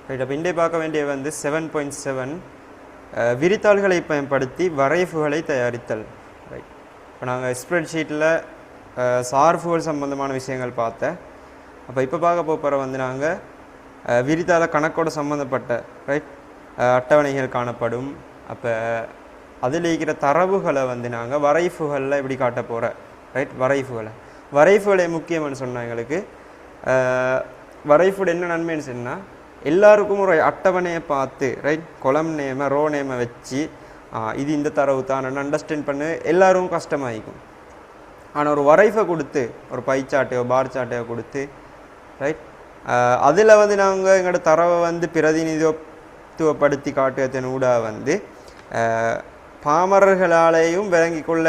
Right. அப்போ இன்றைய பார்க்க வேண்டிய வந்து 7.7 விரித்தாள்களை பயன்படுத்தி வரைவுகளை தயாரித்தல். ரைட். இப்போ நாங்கள் ஸ்ப்ரெட்ஷீட்டில் சார்புகள் சம்பந்தமான விஷயங்கள் பார்த்தேன். அப்போ இப்போ பார்க்க போகிற வந்து நாங்கள் விரித்தாள கணக்கோட சம்மந்தப்பட்ட ரைட் அட்டவணைகள் காணப்படும். அப்போ அதில் இருக்கிற தரவுகளை வந்து நாங்கள் வரைவுகளில் எப்படி காட்ட போகிற ரைட் வரைவுகளை முக்கியம்னு சொன்னால் எங்களுக்கு வரைவோட என்ன நன்மைன்னு சொன்னால் எல்லாருக்கும் ஒரு அட்டவணையை பார்த்து ரைட் கொலம் நேமை ரோ நேமை வச்சு இது இந்த தரவு தான் அண்டர்ஸ்டாண்ட் பண்ண எல்லாரும் கஷ்டமாகிக்கும். ஆனால் ஒரு வரைவை கொடுத்து ஒரு பை சாட்டையோ பார் சாட்டையோ கொடுத்து ரைட் அதில் வந்து நாங்கள் எங்களோட தரவை வந்து பிரதிநிதித்துவப்படுத்தி காட்டுவதன் ஊடாக வந்து பாமரர்களாலேயும் விளங்கி கொள்ள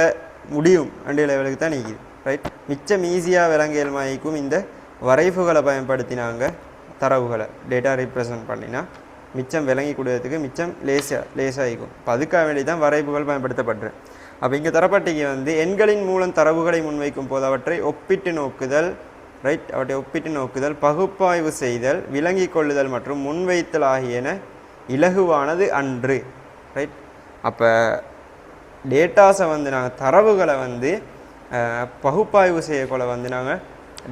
முடியும் ரெண்டு லெவலுக்கு தான் நிற்கிது. ரைட். மிச்சம் ஈஸியாக விளங்கியல்மாய்க்கும் இந்த வரைவுகளை பயன்படுத்தி நாங்கள் தரவுகளை டேட்டா ரீப்ரசன்ட் பண்ணினா மிச்சம் விளங்கி கொடுக்கறதுக்கு மிச்சம் லேசாகிக்கும். இப்போ அதுக்காக வேண்டி தான் வரைவுகள் பயன்படுத்தப்படுறேன். அப்போ இங்கே தரப்பட்டிக்கு வந்து எண்களின் மூலம் தரவுகளை முன்வைக்கும் போது அவற்றை ஒப்பிட்டு நோக்குதல் ரைட் ஒப்பிட்டு நோக்குதல் பகுப்பாய்வு செய்தல் விளங்கி கொள்ளுதல் மற்றும் முன்வைத்தல் ஆகியன இலகுவானது அன்று. ரைட். அப்போ டேட்டாஸை வந்து நாங்கள் தரவுகளை வந்து பகுப்பாய்வு செய்யக்கொள்ள வந்து நாங்கள்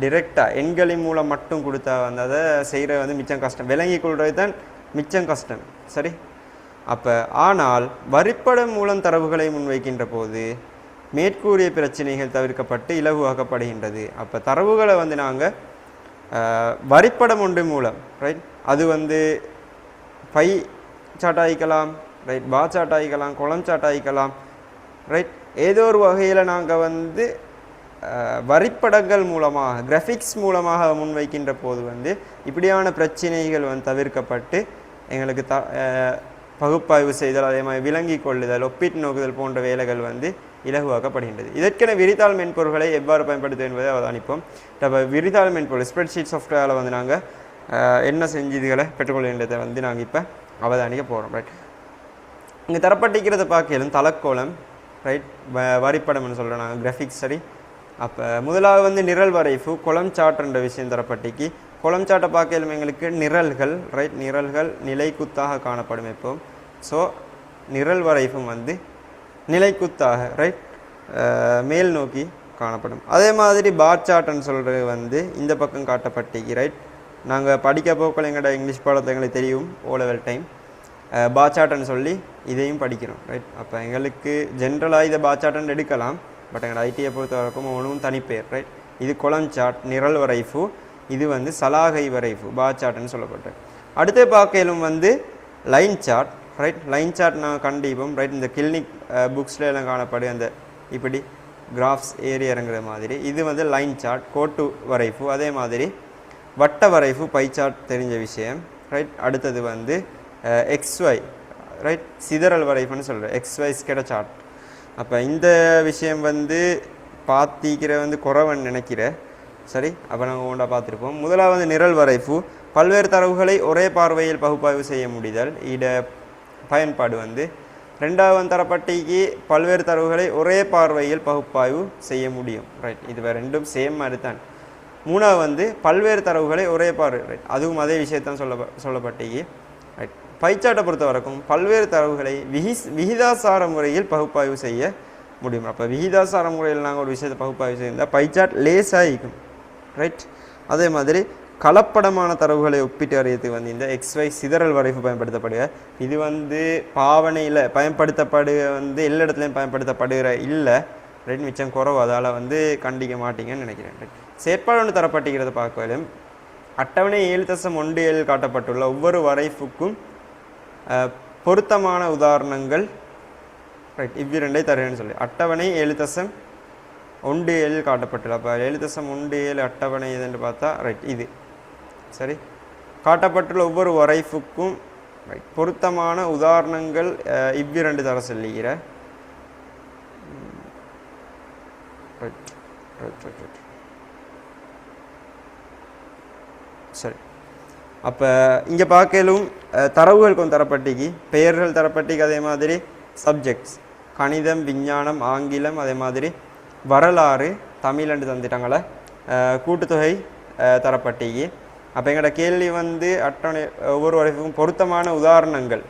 டிரெக்டாக எண்களின் மூலம் மட்டும் கொடுத்தா வந்து அதை செய்கிறது வந்து மிச்சம் கஷ்டம், விளங்கி கொள்வது தான் மிச்சம் கஷ்டம். சரி. அப்போ ஆனால் வரிப்படம் மூலம் தரவுகளை முன்வைக்கின்ற போது மேற்கூறிய பிரச்சனைகள் தவிர்க்கப்பட்டு இலகுவாக்கப்படுகின்றது. அப்போ தரவுகளை வந்து நாங்கள் வரிப்படம் ஒன்று மூலம் ரைட் அது வந்து பை சாட்டாய்க்கலாம் ரைட் பா சாட்டாய்க்கலாம் குளம் சாட்டாய்க்கலாம் ரைட் ஏதோ ஒரு வகையில் நாங்கள் வந்து வரிப்படங்கள் மூலமாக கிராஃபிக்ஸ் மூலமாக முன்வைக்கின்ற போது வந்து இப்படியான பிரச்சனைகள் வந்து தவிர்க்கப்பட்டு எங்களுக்கு பகுப்பாய்வு செய்தல் அதே மாதிரி விளங்கி கொள்ளுதல் ஒப்பீட்டு நோக்குதல் போன்ற வேலைகள் வந்து இலகுவாக்கப்படுகின்றது. இதற்கென விரிதாள் மென்பொருள்களை எவ்வாறு பயன்படுத்துவது என்பதை அவதானிப்போம். இப்போ விரிதாள் மென்பொருள் ஸ்ப்ரெட்ஷீட் சாஃப்ட்வேரில் வந்து நாங்கள் என்ன செஞ்சதுகளை பெற்றுக்கொள்கின்றதை வந்து நாங்கள் இப்போ அவதானிக்க போகிறோம். ரைட். இங்கே தரப்பட்டிருக்கிறத பார்க்கலும் தலக்கோலம் ரைட் வரிப்படம்னு சொல்கிறோம் நாங்கள் கிராஃபிக்ஸ். சரி. அப்போ முதலாவது வந்து நிரல் வரைவு குளம் சாட்டுன்ற விஷயம் தரப்பட்டிக்கு குளம் சாட்டை பார்க்கலும் எங்களுக்கு நிரல்கள் ரைட் நிரல்கள் நிலைக்குத்தாக காணப்படும். இப்போ ஸோ நிரல் வரைவும் வந்து நிலைக்குத்தாக ரைட் மேல் நோக்கி காணப்படும். அதே மாதிரி பார் சார்ட்னு சொல்கிறது வந்து இந்த பக்கம் காட்டப்பட்டிக்கு ரைட் நாங்கள் படிக்க போக்கள் எங்களோட இங்கிலீஷ் பாடத்தை எங்களுக்கு தெரியும் ஓ லெவல் டைம் பார் சார்ட்னு சொல்லி இதையும் படிக்கிறோம். ரைட். அப்போ எங்களுக்கு ஜென்ரலாக இதை பார் சார்ட்னு எடுக்கலாம். பட் எங்களோட ஐடியை பொறுத்த வரைக்கும் ஒன்றும் தனிப்பேர். ரைட். இது குளம் சார்ட் நிரல் வரைவு இது வந்து சலாகை வரைவு பார் சார்ட்னு சொல்லப்பட்டது. அடுத்த பார்க்கலும் வந்து line chart right line chart நான் கண்டிப்போம். ரைட். இந்த கிளினிக் புக்ஸில் எல்லாம் காணப்படும் அந்த இப்படி கிராஃப்ஸ் ஏறி இறங்குற மாதிரி இது வந்து லைன் சார்ட் கோட்டு வரைவு. அதே மாதிரி வட்ட வரைவு பை சார்ட் தெரிஞ்ச விஷயம். ரைட். அடுத்தது வந்து XY ரைட் சிதறல் வரைவுன்னு சொல்கிறேன் XY ஸ்கேட்டர் சார்ட். அப்போ இந்த விஷயம் வந்து பார்த்திக்கிற வந்து குறவன் நினைக்கிறேன். சரி. அப்போ நாங்கள் ஒன்றா பார்த்துருப்போம். முதலாவது வந்து நிரல் வரைவு பல்வேறு தரவுகளை ஒரே பார்வையில் பகுப்பாய்வு செய்ய முடிதல் இட பயன்பாடு வந்து. ரெண்டாவது தரப்பட்டிக்கு பல்வேறு தரவுகளை ஒரே பார்வையில் பகுப்பாய்வு செய்ய முடியும். ரைட். இது ரெண்டும் சேம் மாதிரி தான். மூணாவது வந்து பல்வேறு தரவுகளை ஒரே பார்வை ரைட் அதுவும் அதே விஷயத்தான் சொல்லப்பட்டிக்கு. ரைட். பைச்சாட்டை பொறுத்த வரைக்கும் பல்வேறு தரவுகளை விகிதாசார முறையில் பகுப்பாய்வு செய்ய முடியும். அப்போ விகிதாசார முறையில் நாங்கள் ஒரு விஷயத்தை பகுப்பாய்வு செய்தால் பைச்சாட் லேசாக இருக்கும். ரைட். அதே மாதிரி கலப்படமான தரவுகளை ஒப்பிட்டு அறியத்துக்கு வந்து இந்த XY சிதறல் வரைவு பயன்படுத்தப்படுக. இது வந்து பாவனையில் பயன்படுத்தப்படுக வந்து எல்லா இடத்துலையும் பயன்படுத்தப்படுகிற இல்லை ரைட் மிச்சம் குறவு அதால் வந்து கண்டிக்க மாட்டீங்கன்னு நினைக்கிறேன். ரைட். செயற்பாடு ஒன்று தரப்பட்டுகிறது பார்க்கலும் அட்டவணை 7.17 காட்டப்பட்டுள்ள ஒவ்வொரு வரைவுக்கும் பொருத்தமான உதாரணங்கள் ரைட் இவ்விரண்டை தருகிறேன்னு சொல்லி அட்டவணை 7.17 காட்டப்பட்டுள்ள. அப்போ 7.17 அட்டவணை இதுன்னு பார்த்தா ரைட் இது சரி காட்டப்பட்டுள்ள ஒவ்வொரு வரைவுக்கும் ரைட் பொருத்தமான உதாரணங்கள் இவ்விரண்டு தர சொல்லுகிற. ரைட் ரைட் ரைட் ரைட் சரி. அப்போ இங்கே பார்க்கலும் தரவுகள் கொஞ்சம் தரப்பட்டிக்கு பெயர்கள் தரப்பட்டிக்கு அதே மாதிரி சப்ஜெக்ட்ஸ் கணிதம் விஞ்ஞானம் ஆங்கிலம் அதே மாதிரி வரலாறு தமிழ் என்று தந்துட்டாங்களே கூட்டுத்தொகை தரப்பட்டிக்கு அப்போ எங்களோட கேள்வி வந்து அட்டவணை ஒவ்வொரு வரைக்கும் பொருத்தமான உதாரணங்கள்,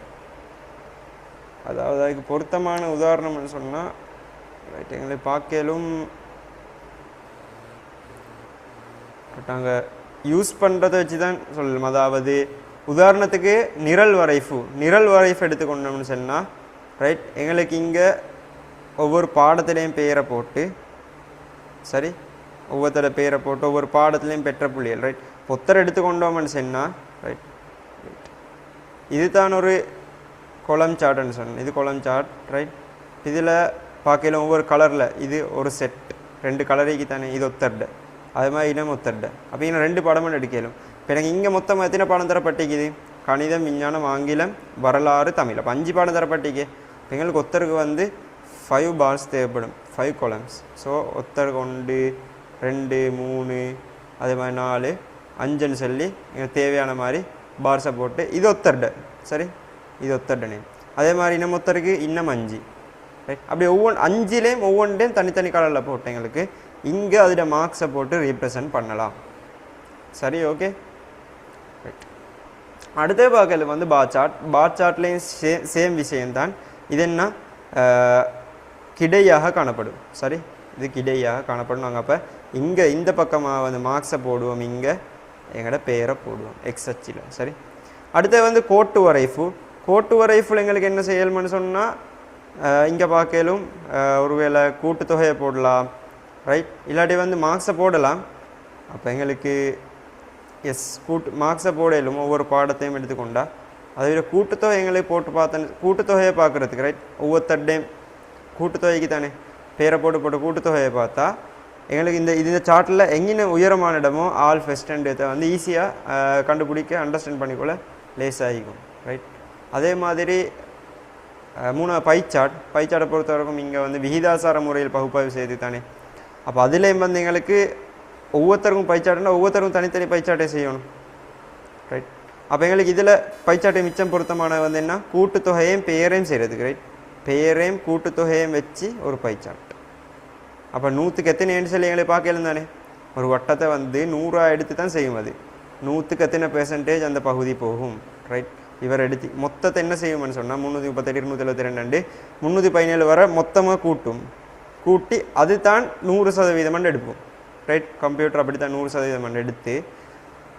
அதாவது அதுக்கு பொருத்தமான உதாரணம்னு சொன்னால் ரைட் எங்களை பார்க்கலும் நாங்கள் யூஸ் பண்ணுறதை வச்சு தான் சொல்லலாம். அதாவது உதாரணத்துக்கு நிரல் வரைஃபு எடுத்துக்கொண்டோம்னு சொன்னால் ரைட் எங்களுக்கு இங்கே ஒவ்வொரு பாடத்துலேயும் பெயரை போட்டு சரி ஒவ்வொருத்தர பேரை போட்டு ஒவ்வொரு பாடத்துலேயும் பெற்ற புள்ளிகள் ரைட் ஒத்தரை எடுத்துக்கொண்டோம்னு சொன்னால் ரைட் இதுதான் ஒரு கொலம் சார்ட்னு சொன்னேன். இது கொலம் சார்ட் ரைட். இதில் பார்க்கல ஒவ்வொரு கலரில் இது ஒரு செட் 2 கலரைக்கு தானே இது ஒத்தர்ட அது மாதிரி இனம் ஒத்தர்ட. அப்போ இன்னும் 2 பாடமும் எடுக்கலும். இப்போ எனக்கு இங்கே மொத்தம் எத்தனை பாடம் தரப்பட்டிக்குது? கணிதம், விஞ்ஞானம், ஆங்கிலம், வரலாறு, தமிழ். அப்போ 5 பாடம் தரப்பட்டிக்கு. எங்களுக்கு ஒத்தருக்கு வந்து 5 பார்ஸ் தேவைப்படும், 5 கொலம்ஸ். ஸோ ஒத்தர் 1 2 3 அதே மாதிரி 4 5ன்னு சொல்லி எங்களுக்கு தேவையான மாதிரி பார்ஸை போட்டு இது ஒத்தர்ட சரி இது ஒத்தர்ட நேம். அதே மாதிரி இன்னும் ஒத்தருக்கு இன்னும் 5 ரைட். அப்படி 5லேயும் ஒவ்வொன்றையும் தனித்தனி கலரில் போட்டு எங்களுக்கு இங்கே அதோட மார்க்ஸை போட்டு ரீப்ரசன்ட் பண்ணலாம். சரி ஓகே ரைட். அடுத்த பார்க்கல வந்து பார் சார்ட்லேயும் சேம் விஷயம்தான். இது என்ன கிடையாக காணப்படும். சரி இது கிடையாக காணப்படும். நாங்கள் அப்போ இங்கே இந்த பக்கமாக வந்து மார்க்ஸை போடுவோம், இங்கே எங்களோட பேரை போடுவோம் எக்ஸ் அச்சில். சரி அடுத்து வந்து கோட்டு வரைஃபுல் எங்களுக்கு என்ன செய்யணும்னு சொன்னால் இங்கே பார்க்கலும் ஒருவேளை கூட்டுத்தொகையை போடலாம் ரைட், இல்லாட்டி வந்து மார்க்ஸை போடலாம். அப்போ எங்களுக்கு மார்க்ஸை போடலும் ஒவ்வொரு பாடத்தையும் எடுத்துக்கொண்டா அதை விட கூட்டுத்தொகை எங்களுக்கு போட்டு பார்த்தேன். கூட்டுத்தொகையை பார்க்குறதுக்கு ரைட் ஒவ்வொருத்தடையும் கூட்டுத்தொகைக்கு தானே பேரை போட்டு கூட்டுத்தொகையை பார்த்தா எங்களுக்கு இந்த சார்ட்டில் எங்கின உயரமான இடமோ ஆல் ஃபெஸ்ட் அண்ட் இதை வந்து ஈஸியாக கண்டுபிடிக்க அண்டர்ஸ்டாண்ட் பண்ணிக்கொள்ள லேஸ் ஆகிக்கும் ரைட். அதே மாதிரி 3 பை சார்ட்டை பொறுத்த வரைக்கும் இங்கே வந்து விகிதாசார முறையில் பகுப்பாய்வு செய்து தானே. அப்போ அதுலேயும் வந்து எங்களுக்கு ஒவ்வொருத்தருக்கும் பை சார்ட்னா ஒவ்வொருத்தருக்கும் தனித்தனி பை சார்ட்டை செய்யணும் ரைட். அப்போ எங்களுக்கு இதில் பை சார்ட்டை மிச்சம் பொருத்தமான வந்து என்ன கூட்டுத்தொகையும் பெயரையும் செய்கிறதுக்கு ரைட். பெயரையும் கூட்டுத்தொகையும் வச்சு ஒரு பை சார்ட். அப்போ 100க்கு எத்தனை சொல்லி எங்களை பார்க்கலாம் தானே. ஒரு வட்டத்தை வந்து 100 எடுத்து தான் செய்யும். அது 100க்கு எத்தனை % அந்த பகுதி போகும் ரைட். இவர் எடுத்து மொத்தத்தை என்ன செய்யும்னு சொன்னால் 338 272 317 வர மொத்தமாக கூட்டி அது தான் 100% எடுப்போம் ரைட். கம்ப்யூட்டர் அப்படி தான் 100% எடுத்து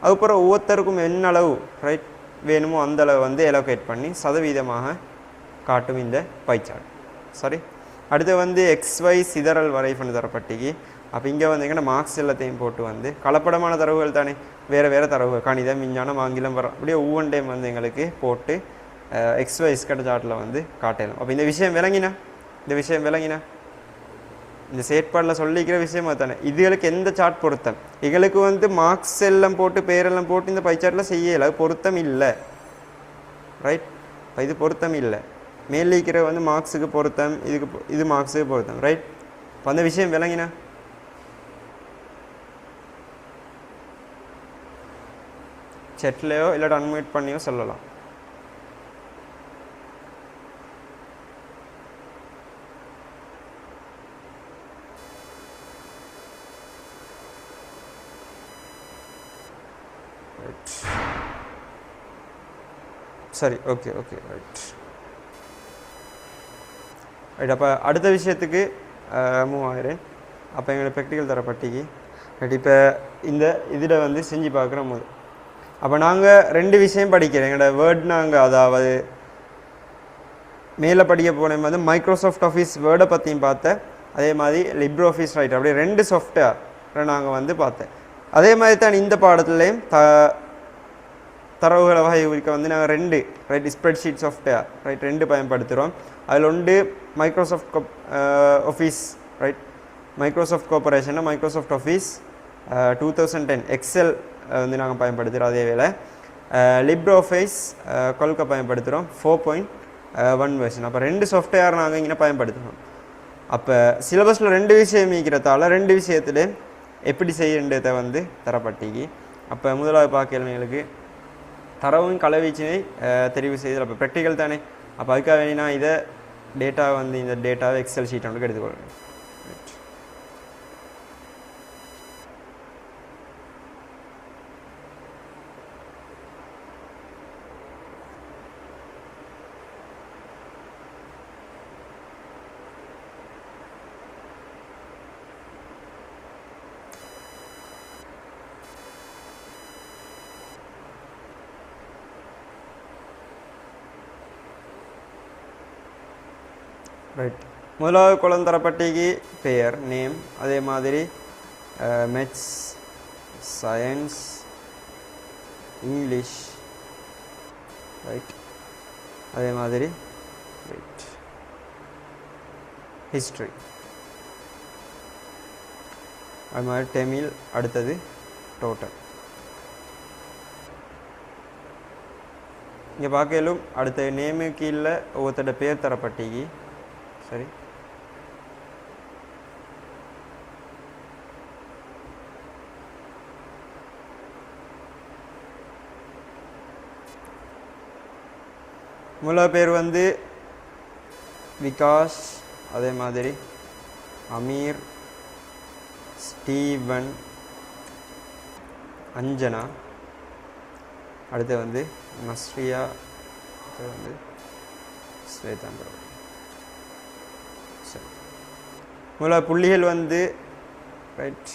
அதுக்கப்புறம் ஒவ்வொருத்தருக்கும் என்ன அளவு ரைட் வேணுமோ அந்த அளவு வந்து எலோகேட் பண்ணி சதவீதமாக காட்டும் இந்த பை சார்ட். சரி அடுத்து வந்து XY சிதறல் வரைஃபு தரப்பட்டிக்கு. அப்போ இங்கே வந்து எங்கன்னா மார்க்ஸ் எல்லாத்தையும் போட்டு வந்து கலப்படமான தரவுகள் தானே வேறு தரவுகள் கணிதம், விஞ்ஞானம், ஆங்கிலம் வர அப்படியே ஒவ்வொரு டைம் வந்து எங்களுக்கு போட்டு XY ஸ்கட் சார்ட்டில் வந்து காட்டலாம். அப்போ இந்த விஷயம் விளங்கினா இந்த செயற்பாடில் சொல்லிக்கிற விஷயம் தானே. இதுகளுக்கு எந்த சார்ட் பொருத்தம் எங்களுக்கு வந்து மார்க்ஸ் எல்லாம் போட்டு பேரெல்லாம் போட்டு இந்த பை சார்ட்டில் செய்யலை, பொருத்தம் இல்லை ரைட். இது பொருத்தம் இல்லை. மேலிக்கிற வந்து மார்க்ஸுக்கு பொருத்தம், இது மார்க்ஸுக்கு பொருத்தம் ரைட். இப்போ அந்த விஷயம் விளங்கினா செட்லையோ இல்லாட்டி அன்மியூட் பண்ணியோ சொல்லலாம். சரி ஓகே ரைட். அப்போ அடுத்த விஷயத்துக்கு மூவ் ஆகிறேன். அப்போ எங்களுக்கு ப்ராக்டிக்கல் தரப்பட்டிக்கு ரைட். இப்போ இந்த இதில் வந்து செஞ்சு பார்க்குற போது அப்போ நாங்கள் 2 விஷயம் படிக்கிறோம். எங்களோட வேர்ட் நாங்கள் அதாவது மேலே படிக்க போனேன் வந்து மைக்ரோசாஃப்ட் ஆஃபீஸ் வேர்டை பற்றியும் பார்த்தேன். அதே மாதிரி லிப்ரோ ஆஃபீஸ் ரைட் அப்படியே 2 சாஃப்ட்வேரை நாங்கள் வந்து பார்த்தேன். அதே மாதிரி தான் இந்த பாடத்துலேயும் தரவுகளை வகைக்க வந்து நாங்கள் 2 ரைட் ஸ்ப்ரெட்ஷீட் சாஃப்ட்வேர் ரைட் 2 பயன்படுத்துகிறோம். அதில் ஒன்று மைக்ரோசாஃப்ட் ஆஃபீஸ் ரைட் மைக்ரோசாஃப்ட் கார்பரேஷன்னா மைக்ரோசாஃப்ட் ஆஃபீஸ் 2010 எக்ஸல் வந்து நாங்கள் பயன்படுத்துகிறோம். அதே வேளை லிப்ரோ ஆஃபீஸ் கொல்கா பயன்படுத்துகிறோம் 4.1 வெர்ஷன். அப்போ 2 சாஃப்ட்வேர் நாங்கள் இங்கே பயன்படுத்துகிறோம். அப்போ சிலபஸில் 2 விஷயம் இருக்கிறதால 2 விஷயத்தில் எப்படி செய்யன்றதை வந்து தரப்பட்டிக்கு. அப்போ முதலாவது பார்க்கல எங்களுக்கு தரவும் கலவீச்சினை தெரிவு செய்தல். அப்போ ப்ராக்டிக்கல் தானே. அப்போ அதுக்காக வேணா இதை டேட்டா வந்து இந்த டேட்டாவை எக்ஸல் ஷீட் ஒன்று எடுத்துக்கொள்ளணும். ரைட். முதலாவது கோலம் தரப்பட்டிக்கு பெயர் நேம், அதே மாதிரி மேத்ஸ், சயின்ஸ், இங்கிலீஷ், ரைட், அதே மாதிரி ரைட் ஹிஸ்ட்ரி, அது மாதிரி தமிழ், அடுத்தது டோட்டல். இங்கே பார்க்கலும் அடுத்த நேமு கீழே ஒவ்வொருத்தோட பேர் தரப்பட்டிக்கு. சரி, முதல் பேர் வந்து விகாஷ், அதே மாதிரி அமீர், ஸ்டீவன், அஞ்சனா, அடுத்து வந்து நஸ்ரியா, அடுத்து வந்து ஸ்வேதாம்பரம். சரி, முதல் புள்ளிகள் வந்து ரைட்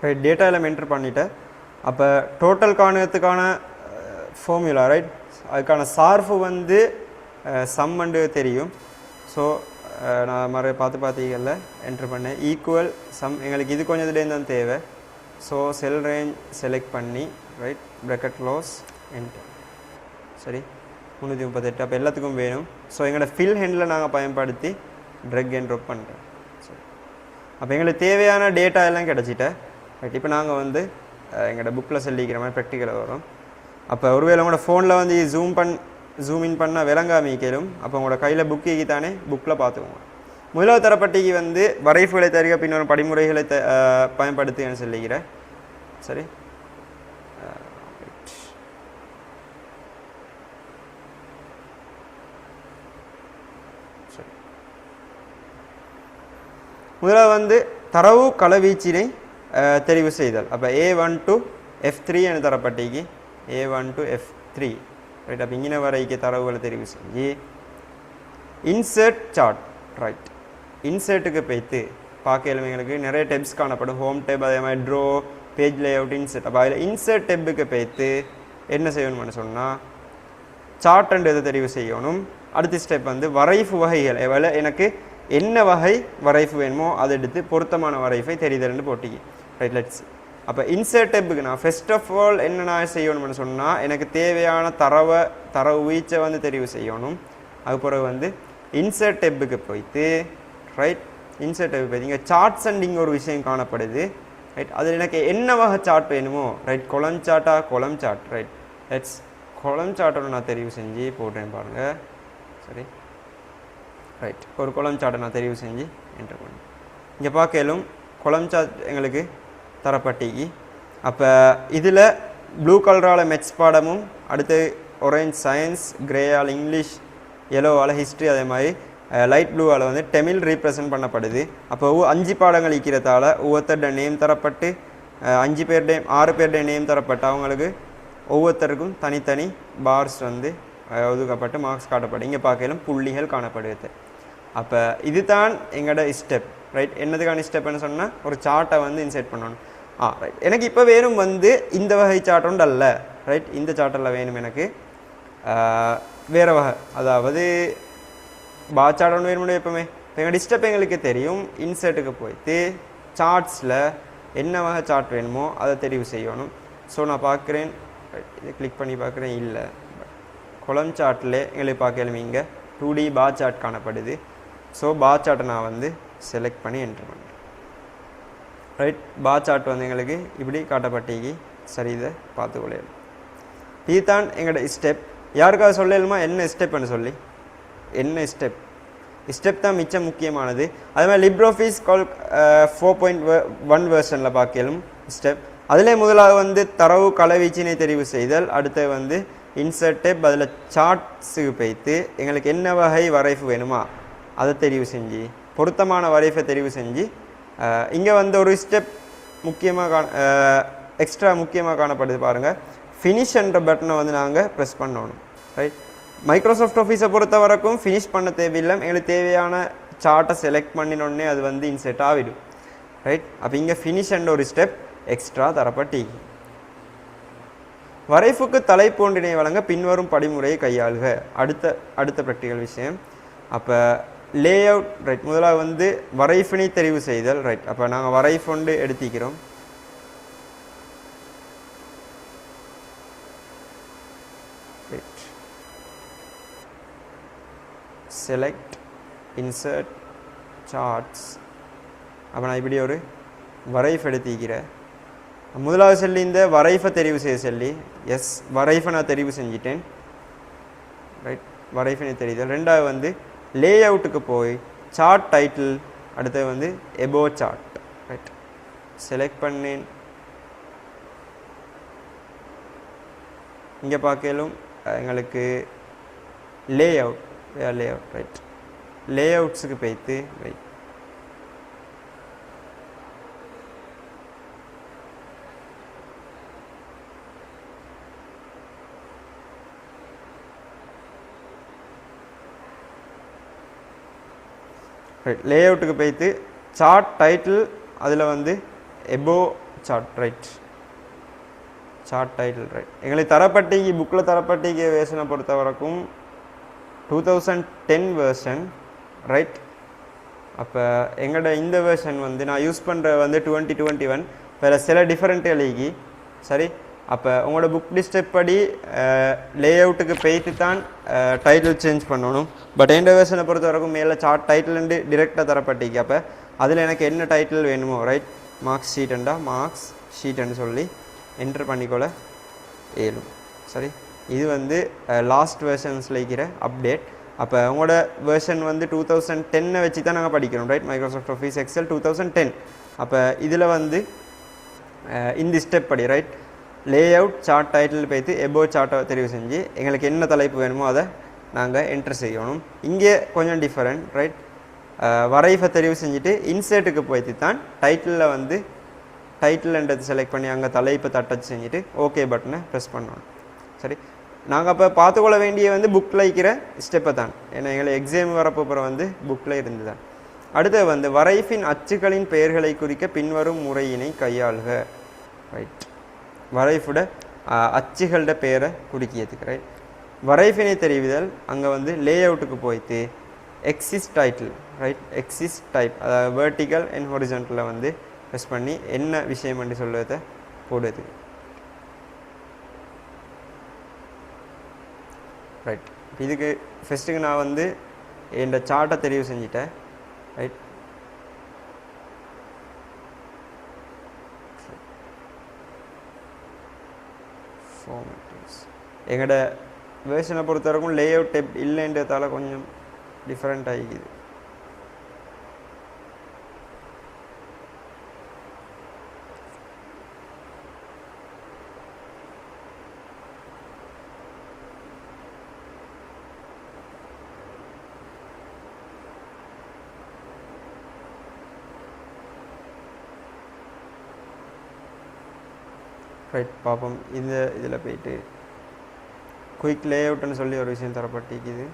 ரைட் டேட்டாவில் என்டர் பண்ணிவிட்டேன். அப்போ டோட்டல் காணத்துக்கான ஃபார்முலா ரைட், அதுக்கான சார்பு வந்து சம்மண்டு தெரியும். ஸோ நான் மறு பார்த்தீங்கல்ல என்ட்ரு பண்ணேன் ஈக்குவல் சம். எங்களுக்கு இது கொஞ்சம் இதுலேருந்து தான் தேவை. ஸோ செல் ரேஞ்ச் செலக்ட் பண்ணி ரைட் ப்ராக்கெட் க்ளோஸ் என்டர். சரி, 338 அப்போ எல்லாத்துக்கும் வேணும். ஸோ எங்களோட ஃபில் ஹேண்டில் நாங்கள் பயன்படுத்தி ட்ரக் அண்ட் ட்ராப் பண்ணுறோம். சரி, அப்போ எங்களுக்கு தேவையான டேட்டா எல்லாம் கிடச்சிட்டேன். ரைட், இப்போ நாங்கள் வந்து எங்களோட புக்கில் சொல்லிக்கிற மாதிரி ப்ராக்டிக்கலாக வரும். அப்போ ஒருவேளை உங்களோட ஃபோனில் வந்து ஜூம் இன் பண்ணால் விளங்காமிக்கலும். அப்போ உங்களோட கையில் புக்கிக்கு தானே புக்கில் பார்த்துக்கோங்க. முதலாவது தரப்பட்டிக்கு வந்து வரைவுகளை தருக பின்வரும் படிமுறைகளை பயன்படுத்துன்னு சொல்லிக்கிறேன். சரி, முதலாவது வந்து தரவு களவீச்சினை தெரிவு செய்தல். அப்போ A1 to F3 என தரப்பட்டிக்கு A1 to F3 ரைட். அப்போ இங்கே வரைக்கு தரவுகளை தெரிவு செஞ்சு இன்சர்ட் சார்ட் ரைட். இன்சர்ட்டுக்கு போய்த்து பார்க்க எங்களுக்கு நிறைய டெப்ஸ் காணப்படும். ஹோம் டெப், அதே மாதிரி ட்ரோ, பேஜ் லேஅவுட், இன்சர்ட். அப்போ அதில் இன்சர்ட் டெப்புக்கு போய்த்து என்ன செய்யணும்னு சொன்னால் சார்ட் அண்ட் இதை தெரிவு செய்யணும். அடுத்த ஸ்டெப் வந்து வரைவு வகைகள். எவ்வளோ எனக்கு என்ன வகை வரைவு வேணுமோ அதை எடுத்து பொருத்தமான வரைவை தெரிதல்னு போட்டிக்கு ரைட். லெட்ஸ் அப்போ இன்சர்ட் டெப்புக்கு நான் ஃபர்ஸ்ட் ஆஃப் ஆல் என்ன நான் செய்யணும்னு சொன்னால் எனக்கு தேவையான தரவு வீச்சை வந்து தெரிவு செய்யணும். அது பிறகு வந்து இன்சர்ட் டெப்புக்கு போய்த்து ரைட். இன்சர்ட் டெப்பு போய்த்து இங்கே சார்ட்ஸ் அண்ட் இங்கே ஒரு விஷயம் காணப்படுது ரைட். அதில் எனக்கு என்ன வகை சார்ட் வேணுமோ ரைட். கொலம் சார்ட்டா, column chart right. Let's column சார்ட்டோட நான் தெரிவு செஞ்சு போடுறேன் பாருங்கள். சரி ரைட், ஒரு கொலம் சார்ட்டை நான் தெரிவு செஞ்சு என்டர் பண்ணேன். இங்கே பார்க்கலும் கொலம் சார்ட் எங்களுக்கு தரப்பட்டிக்கு. அப்போ இதில் ப்ளூ கலரால் மேத்ஸ் பாடமும், அடுத்து ஒரேஞ்ச் சயின்ஸ், கிரேயால் இங்கிலீஷ், எல்லோவால் ஹிஸ்ட்ரி, அதே மாதிரி லைட் ப்ளூவால் வந்து தமிழ் ரீப்ரசன்ட் பண்ணப்படுது. அப்போ 5 பாடங்கள் இருக்கிறதால ஒவ்வொருத்தருடைய நேம் தரப்பட்டு 5 பேருடைய 6 பேருடைய நேம் தரப்பட்டு அவங்களுக்கு ஒவ்வொருத்தருக்கும் தனித்தனி பார்ஸ் வந்து ஒதுக்கப்பட்டு மார்க்ஸ் காட்டப்படும். இங்கே பார்க்கலும் புள்ளிகள் காணப்படுது. அப்போ இதுதான் எங்களோட ஸ்டெப் ரைட். என்னதுக்கான ஸ்டெப்னு சொன்னால் ஒரு சார்ட்டை வந்து இன்சர்ட் பண்ணணும். ரைட், எனக்கு இப்போ வேணும் வந்து இந்த வகை சார்ட் ஒன்று அல்ல ரைட். இந்த சார்ட்டில் வேணும் எனக்கு வேறு வகை, அதாவது பார் சார்ட் ஒன்று வேணும்னு எப்பவுமே இப்போ எங்கள் டிஸ்டர்ப் எங்களுக்கு தெரியும். இன்சர்ட்டுக்கு போயிட்டு சார்ட்ஸில் என்ன வகை சார்ட் வேணுமோ அதை தெரிவு செய்யணும். ஸோ நான் பார்க்குறேன், இதை கிளிக் பண்ணி பார்க்குறேன், இல்லை கொலம் சார்ட்டில் எங்களுக்கு பார்க்கலும் இங்கே 2D பார் சார்ட் காணப்படுது. ஸோ பார் சார்ட்டை நான் வந்து செலக்ட் பண்ணி என்ட்ரு பண்ணுறேன். ரைட், பார் சார்ட் வந்து எங்களுக்கு இப்படி காட்டப்பட்டிக்கு. சரி, இதை பார்த்துக்கொள்ளலாம். இதுதான் எங்களோட ஸ்டெப். யாருக்காவது சொல்லலுமா என்ன ஸ்டெப்னு சொல்லி? என்ன ஸ்டெப் தான் மிச்சம் முக்கியமானது. அதே மாதிரி லிப்ரோஃபீஸ் 4.1 வெர்ஷனில் பார்க்கலும் ஸ்டெப். அதிலே முதலாவது வந்து தரவு கலவீச்சினை தெரிவு செய்தல். அடுத்து வந்து இன்சர்ட் டேப், அதில் சார்ட்ஸுக்கு போய்த்து எங்களுக்கு என்ன வகை வரைஃபு வேணுமா அதை தெரிவு செஞ்சு பொருத்தமான வரைஃபை தெரிவு செஞ்சு இங்கே வந்து ஒரு ஸ்டெப் முக்கியமாக எக்ஸ்ட்ரா முக்கியமாக காணப்படுது பாருங்கள். ஃபினிஷ் என்ற பட்டனை வந்து நாங்கள் ப்ரெஸ் பண்ணணும். ரைட், மைக்ரோசாஃப்ட் ஆஃபீஸை பொறுத்த வரைக்கும் ஃபினிஷ் பண்ண தேவையில்லை. எங்களுக்கு தேவையான சார்ட்டை செலக்ட் பண்ணினோடனே அது வந்து இன்செர்ட் ஆகிடும். ரைட், அப்போ இங்கே ஃபினிஷ் என்ற ஒரு ஸ்டெப் எக்ஸ்ட்ரா தரப்பட்டி. வரைஃபுக்கு தலைப்பு ஒன்றினை வழங்க பின்வரும் படிமுறையை கையாளுக. அடுத்த ப்ராக்டிக்கல் விஷயம். அப்போ லே அவுட். ரைட், முதலாக வந்து வரைஃபினை தெரிவு செய்தல். ரைட், அப்போ நாங்கள் வரைஃப் ஒன்று எடுத்திக்கிறோம். Select insert charts. அப்போ நான் இப்படி ஒரு வரைஃப் எடுத்திக்கிறேன். முதலாவது சொல்லி இந்த வரைஃபை தெரிவு செய்ய சொல்லி எஸ் வரைஃபை நான் தெரிவு செஞ்சிட்டேன். ரைட், வரைஃபினை தெரியுதல். ரெண்டாவது வந்து லே அவுட்டுக்கு போய் சார்ட் டைட்டில், அடுத்தது வந்து எபோ சார்ட். ரைட், செலக்ட் பண்ணேன். இங்கே பார்க்கலும் எங்களுக்கு லே அவுட். ரைட், லே அவுட்ஸுக்கு போய்த்து ரைட் லே அவுட்டுக்கு போய்த்து சார்ட் டைட்டில், அதில் வந்து எபோ chart. Right, chart title. Right, எங்களுக்கு தரப்பட்டிக்கு புக்கில் தரப்பட்டிக்கு வேர்ஷனை பொறுத்த வரைக்கும் 2010 வெர்ஷன். ரைட், அப்போ எங்களோட இந்த வெர்ஷன் வந்து நான் யூஸ் பண்ணுற வந்து 2021. வேறு சில டிஃப்ரெண்ட் எழுகி. சரி, அப்போ உங்களோட புக் டிஸ்டர்ப் படி லே அவுட்டுக்கு போய்த்து தான் டைட்டில் சேஞ்ச் பண்ணணும். பட் எந்த வெர்ஷனை பொறுத்த வரைக்கும் மேலே சார்ட் டைட்டில்ண்டு டிரெக்டாக தரப்பட்டிக்கு. அப்போ அதில் எனக்கு என்ன டைட்டில் வேணுமோ ரைட் மார்க்ஸ் ஷீட்டுண்டா மார்க்ஸ் ஷீட்டுன்னு சொல்லி என்ட்ரு பண்ணிக்கொள்ள ஏழும். சரி, இது வந்து லாஸ்ட் வெர்ஷன்ஸில் இருக்கிற அப்டேட். அப்போ உங்களோட வெர்ஷன் வந்து 2010 வச்சு தான் நாங்கள் படிக்கிறோம். Right, Microsoft office Excel 2010. அப்போ இதில் வந்து இந்த ஸ்டெப் படி right layout chart title போய்த்து எபோ சார்ட்டை தெரிவு செஞ்சு எங்களுக்கு என்ன தலைப்பு வேணுமோ அதை நாங்கள் என்ட்ரு செய்யணும். இங்கே கொஞ்சம் டிஃபரெண்ட். ரைட், வரைஃபை தெரிவு செஞ்சுட்டு இன்சர்ட்டுக்கு போய்த்து தான் டைட்டிலில் வந்து டைட்டில்ன்றது செலக்ட் பண்ணி அங்கே தலைப்பை தட்டச்சு செஞ்சுட்டு ஓகே பட்டனை ப்ரெஸ் பண்ணணும். சரி, நாங்கள் அப்போ பார்த்துக்கொள்ள வேண்டிய வந்து புக்கில் இருக்கிற ஸ்டெப்பை தான். ஏன்னா எங்களை எக்ஸாம் வரப்போகிற வந்து புக்கில் இருந்து தான். அடுத்து வந்து வரைஃபின் அச்சுகளின் பெயர்களை குறிக்க பின்வரும் முறையினை கையாளுக. ரைட், வரைஃபோட அச்சுகளோட பெயரை குறிக்கிறதுக்கு. ரைட், வரைஃபினை தெரிவிதல். அங்கே வந்து லே அவுட்டுக்கு போய்த்து axis title. Right, axis type, அதாவது வெர்டிக்கல் அண்ட் ஹொரிசான்டலில் வந்து ப்ரெஸ் பண்ணி என்ன விஷயம் என்று சொல்வதை போடுது. ரைட், இதுக்கு ஃபஸ்ட்டுக்கு நான் வந்து என் சார்ட்டை தெரிவு செஞ்சிட்டேன். ரைட், எங்களோட வேர்ஷனை பொறுத்த வரைக்கும் லே அவுட் டெப் இல்லைன்றதால கொஞ்சம் டிஃப்ரெண்ட் ஆகிக்குது. ரைட், பார்ப்போம். இதில் போய்ட்டு குயிக் லே அவுட்னு சொல்லி ஒரு விஷயம் தரப்பட்டிக்குது.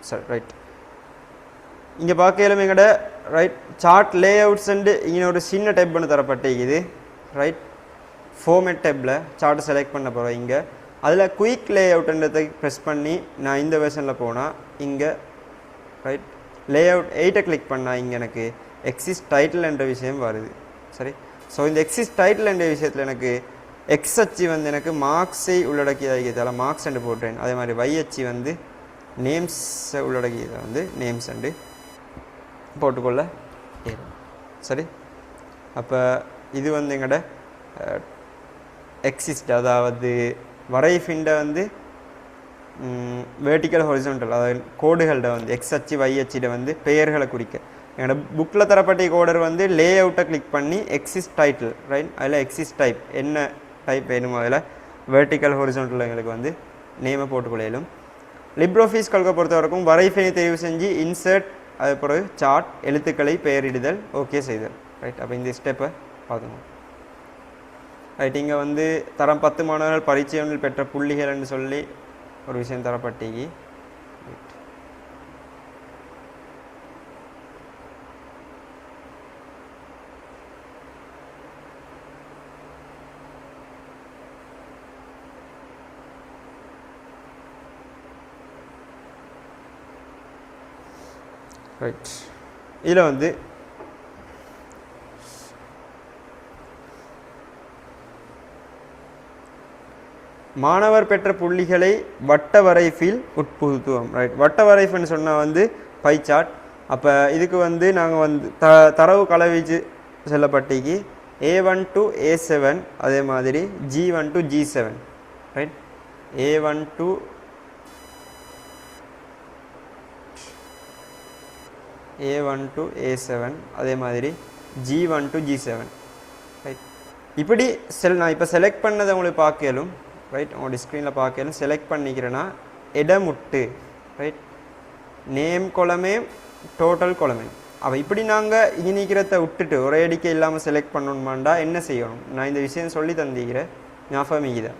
சரி, ரைட், இங்கே பார்க்கலும் எங்கள்ட ரைட் சார்ட் லே அவுட்ஸ்ண்டு இங்கே ஒரு சின்ன டேப் ஒன்று தரப்பட்டிக்குது. ரைட், ஃபார்மேட் டேப்பில் சார்ட்டை செலக்ட் பண்ண போகிறோம். இங்கே அதில் குயிக் லே அவுட்ன்றதை ப்ரெஸ் பண்ணி நான் இந்த வெர்ஷனில் போனால் இங்கே ரைட் லே அவுட் 8 கிளிக் பண்ணால் இங்கே எனக்கு எக்ஸிஸ்ட் டைட்டில் என்ற விஷயம் வருது. சரி, ஸோ இந்த எக்ஸிஸ்ட் டைட்டில் என்ற விஷயத்தில் எனக்கு எக்ஸ் அச்சு வந்து எனக்கு மார்க்ஸை உள்ளடக்கியதால் மார்க்ஸ் என்று போட்டேன். அதே மாதிரி y அச்சு வந்து நேம்ஸை உள்ளடக்கியதை வந்து நேம்ஸ் அண்டு போட்டுக்கொள்ள ஏறும். சரி, அப்போ இது வந்து எங்களோட எக்ஸிஸ்ட், அதாவது வரைஃபிண்ட வந்து வேர்டிக்கல் ஹொரிசோண்டல், அதாவது கோடுகள்ட வந்து எக்ஸ் அச்சு y அச்சிட வந்து பெயர்களை குறிக்க எங்களோட புக்கில் தரப்பட்ட கோடர் வந்து லே அவுட்டை கிளிக் பண்ணி எக்ஸிஸ்ட் டைட்டில் ரைட், அதில் எக்ஸிஸ்ட் டைப் என்ன டைப் வேணுமோ அதில் வேர்டிக்கல் ஹொரிசோண்டல் எங்களுக்கு வந்து நேமை போட்டுக்கொள்ளும். லிப்ரோஃபீஸ் கல்கை பொறுத்த வரைக்கும் வரைஃபினை தெரிவு செஞ்சு இன்சர்ட், அது பிறகு சார்ட், எழுத்துக்களை பெயரிடுதல், ஓகே செய்தல். ரைட், அப்போ இந்த ஸ்டெப்பை பார்க்கணும். ரைட், இங்கே வந்து தரம் 10 மாணவர்கள் பரீட்சை ஒன்றில் பெற்ற புள்ளிகள்னு சொல்லி ஒரு விஷயம் தரப்பட்டீங்க. ரைட், இதில் வந்து மாணவர் பெற்ற புள்ளிகளை வட்ட வரைஃபில் உட்புகுத்துவோம். ரைட், வட்ட வரைஃப்னு சொன்னால் வந்து பை சார்ட். அப்போ இதுக்கு வந்து நாங்கள் வந்து தரவு கலவீச்சு செல்லப்பட்டிக்கு A1 to A7, அதே மாதிரி G1 to G7. Right, A1 to A1 to A7, அதே மாதிரி G1 to G7. ரைட், இப்படி நான் இப்போ செலக்ட் பண்ணதை உங்களுக்கு பார்க்கலும். ரைட், உங்களுடைய ஸ்க்ரீனில் பார்க்கலும் செலக்ட் பண்ணிக்கிறேன்னா இடமுட்டு ரைட், நேம் கொலமே டோட்டல் கொலமே. அப்போ இப்படி நாங்கள் இனிக்கிறத விட்டுட்டு ஒரே அடிக்கை இல்லாமல் செலக்ட் பண்ணணுமாண்டா என்ன செய்யணும்? நான் இந்த விஷயம் சொல்லி தந்திக்கிறேன், ஞாபகம் இதை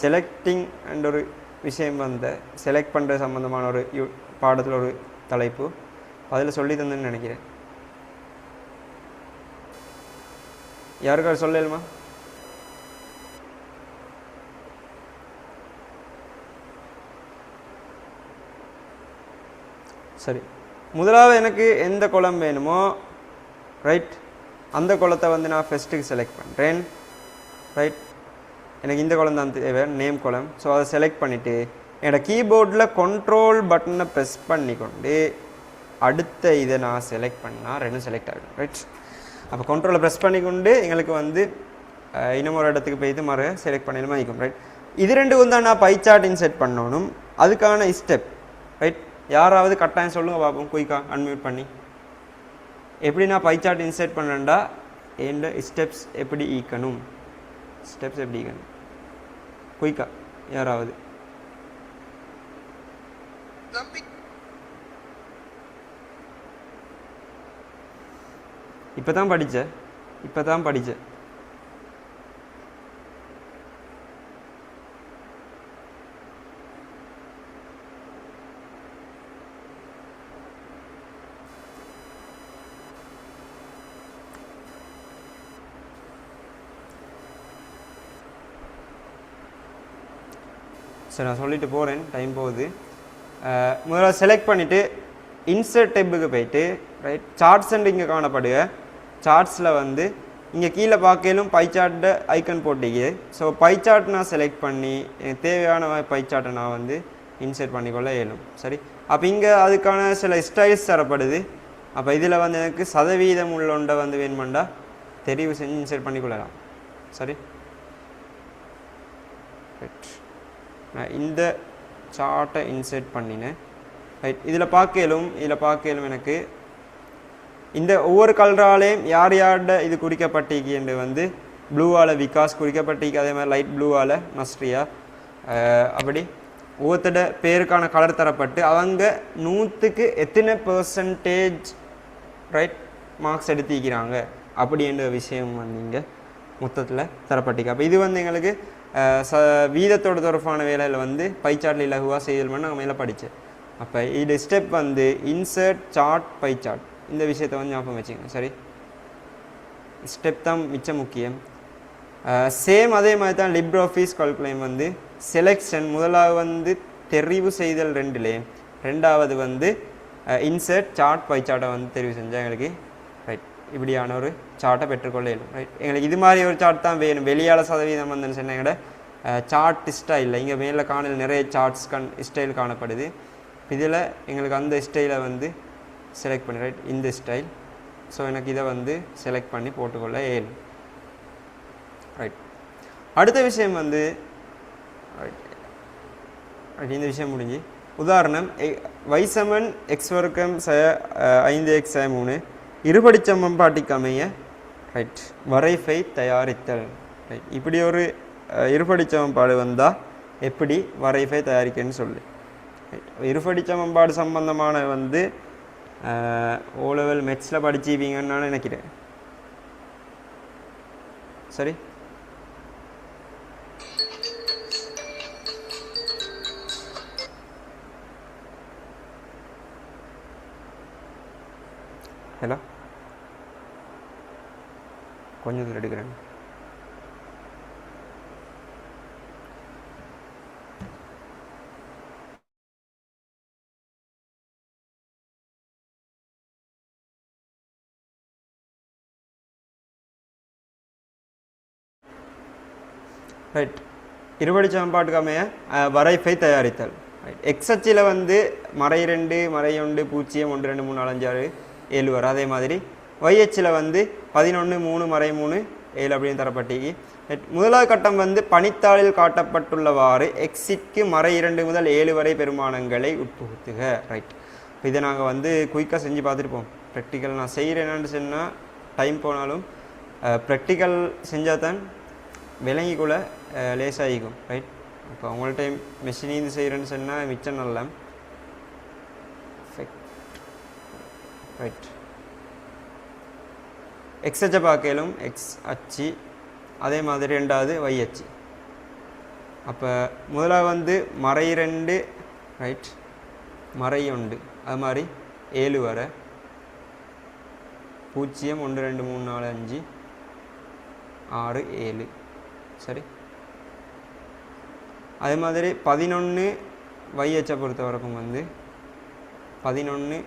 செலக்டிங் அண்ட் ஒரு விஷயம் வந்த செலக்ட் பண்ணுற சம்மந்தமான ஒரு பாடத்தில் ஒரு தலைப்பு அதில் சொல்லி தந்தேன்னு நினைக்கிறேன். யாருக்காரு சொல்லலுமா? சரி, முதலாவது எனக்கு எந்த குளம் வேணுமோ ரைட், அந்த குளத்தை வந்து நான் ஃபஸ்ட்டுக்கு செலக்ட் பண்ணுறேன். ரைட், எனக்கு இந்த குளம் தான் தேவை, நேம் குளம். ஸோ அதை செலக்ட் பண்ணிவிட்டு என்னோட கீபோர்டில் கண்ட்ரோல் பட்டனை ப்ரெஸ் பண்ணிக்கொண்டு அடுத்த இதை நான் செலக்ட் பண்ணால் ரெண்டும் செலக்ட் ஆகிடும். ரைட், அப்போ கண்ட்ரோலை ப்ரெஸ் பண்ணிக்கொண்டு எங்களுக்கு வந்து இன்னும் ஒரு இடத்துக்கு போய்த்து மறு செலக்ட் பண்ணிடமா இருக்கும். ரைட், இது ரெண்டு வந்து நான் பை சார்ட் இன்செர்ட் பண்ணணும். அதுக்கான ஸ்டெப் ரைட், யாராவது கட்டாயம் சொல்லுங்கள் பார்ப்போம், குயிக்காக அன்மியூட் பண்ணி. எப்படி நான் பை சார்ட் இன்செர்ட் பண்ணேன்டா எந்த ஸ்டெப்ஸ் எப்படி ஈக்கணும், ஸ்டெப்ஸ் எப்படி ஈக்கணும் குயிக்காக யாராவது? இப்போ தான் படித்தேன். சரி, நான் சொல்லிட்டு போகிறேன், டைம் போகுது. முதல்ல செலக்ட் பண்ணிவிட்டு இன்சர்ட் டேப்புக்கு போயிட்டு ரைட், சார்ட்ஸ் அண்ட் இங்கே காணப்படுக சார்ட்ஸில் வந்து இங்கே கீழே பார்க்கலும் பை சார்ட்டை ஐக்கன் போட்டிக்கு. ஸோ பை சார்ட் நான் செலக்ட் பண்ணி எனக்கு தேவையான பை சார்ட்டை நான் வந்து இன்சர்ட் பண்ணிக்கொள்ள இயலும். சரி, அப்போ இங்கே அதுக்கான சில ஸ்டைல்ஸ் தரப்படுது. அப்போ இதில் வந்து எனக்கு சதவீதம் உள்ளொண்டை வந்து வேணுமெண்டா தெரிவு செஞ்சு இன்சர்ட் பண்ணிக்கொள்ளலாம். சரி, ரைட், நான் இந்த சார்ட்டை இன்சர்ட் பண்ணினேன். ரைட், இதில் பார்க்கலும் எனக்கு இந்த ஒவ்வொரு கலராலேயும் யார் யார்ட இது குறிக்கப்பட்டிருக்கு என்று வந்து ப்ளூவால் விகாஸ் குறிக்கப்பட்டிருக்கு, அதே மாதிரி லைட் ப்ளூவால் நஸ்ரியா, அப்படி ஒவ்வொருத்தோட பேருக்கான கலர் தரப்பட்டு அவங்க 100க்கு எத்தனை % ரைட் மார்க்ஸ் எடுத்திக்கிறாங்க அப்படின்ற விஷயம் வந்து இங்கே மொத்தத்தில் தரப்பட்டிருக்கு. அப்போ இது வந்து எங்களுக்கு வீதத்தோட தொடர்பான வேலையில் வந்து பை சார்ட்டில் இலகுவாக செய்யணும்னு நாங்கள் மேலே படித்தேன். அப்போ இது ஸ்டெப் வந்து இன்சர்ட் சார்ட் பை சார்ட், இந்த விஷயத்தை வந்து ஞாபகம் வச்சுக்கோங்க. சரி, ஸ்டெப் தான் மிச்சம் முக்கியம். சேம் அதே மாதிரி தான் லிப்ரிஆஃபிஸ் கால்குலேம் வந்து செலெக்ஷன் முதலாவது வந்து தெரிவு செய்தல் ரெண்டுலே, ரெண்டாவது வந்து இன்சர்ட் சார்ட் பை சார்ட்டை வந்து தெரிவு செஞ்சால் எங்களுக்கு ரைட் இப்படியான ஒரு சார்ட்டை பெற்றுக்கொள்ள இயலும். ரைட் எங்களுக்கு இது மாதிரி ஒரு சார்ட் தான் வேணும். வெளியால் சதவீதம் வந்து சொன்ன எங்களோட சார்ட் ஸ்டைலில் இங்கே மேலே காணல் நிறைய சார்ட்ஸ் ஸ்டைல் காணப்படுது. இதில் எங்களுக்கு அந்த ஸ்டைலை வந்து செலக்ட் பண்ணி ரைட் இந்த ஸ்டைல். ஸோ எனக்கு இதை வந்து செலக்ட் பண்ணி போட்டுக்கொள்ள இயலும். ரைட் அடுத்த விஷயம் வந்து இந்த விஷயம் முடிஞ்சு உதாரணம் y= x²-5x-3 இருபடி சமன்பாட்டுக்கு அமைய ரைட் வரைஃபை தயாரித்தல். ரைட் இப்படி ஒரு இருபடி சமன்பாடு வந்தால் எப்படி வரைஃபை தயாரிக்கன்னு சொல்லு. இருபடி சமன்பாடு சம்பந்தமான வந்து O-level மேத்ஸில் படிச்சுவீங்கன்னு நான் நினைக்கிறேன். சரி ஹலோ கொஞ்சம் தூரம் எடுக்கிறேன். ரைட் இருபடி சமன்பாட்டுக்கு அமைய வரைஃபை தயாரித்தல். ரைட் எக்ஸ் அச்சில் வந்து மறை 2 மறை 1 0 1 2 3 4 5 6 7 வரும். அதே மாதிரி YHல் வந்து 11 3 மறை 3 7 அப்படின்னு தரப்பட்டீங்க. முதலாவது கட்டம் வந்து பணித்தாளில் காட்டப்பட்டுள்ளவாறு எக்ஸிற்கு மறை 2 முதல் 7 வரை பெருமானங்களை உட்புகுத்துக. ரைட் இப்போ இதை நாங்கள் வந்து குயிக்காக செஞ்சு பார்த்துருப்போம். ப்ராக்டிக்கல் நான் செய்கிறேன்னு சொன்னால் டைம் போனாலும் ப்ராக்டிக்கல் செஞ்சால் தான் விலங்கிக்குள்ள லேசாகிக்கும். ரைட் இப்போ அவங்கள்ட்ட மெஷின் இது செய்கிறேன்னு சொன்னால் மிச்சம் நல்ல ரைட் எக்ஸ் அச்சை பார்க்கலும் எக்ஸ் அச்சு அதே மாதிரி ரெண்டாவது Y அச்சு. அப்போ முதலாவது வந்து மறை 2 ரைட் மறை 1 அது மாதிரி 7 வரை 0 1 2 3 4 5 6 7 சரி. அதே மாதிரி 11 Y அச்சை பொறுத்த வரைக்கும் வந்து 11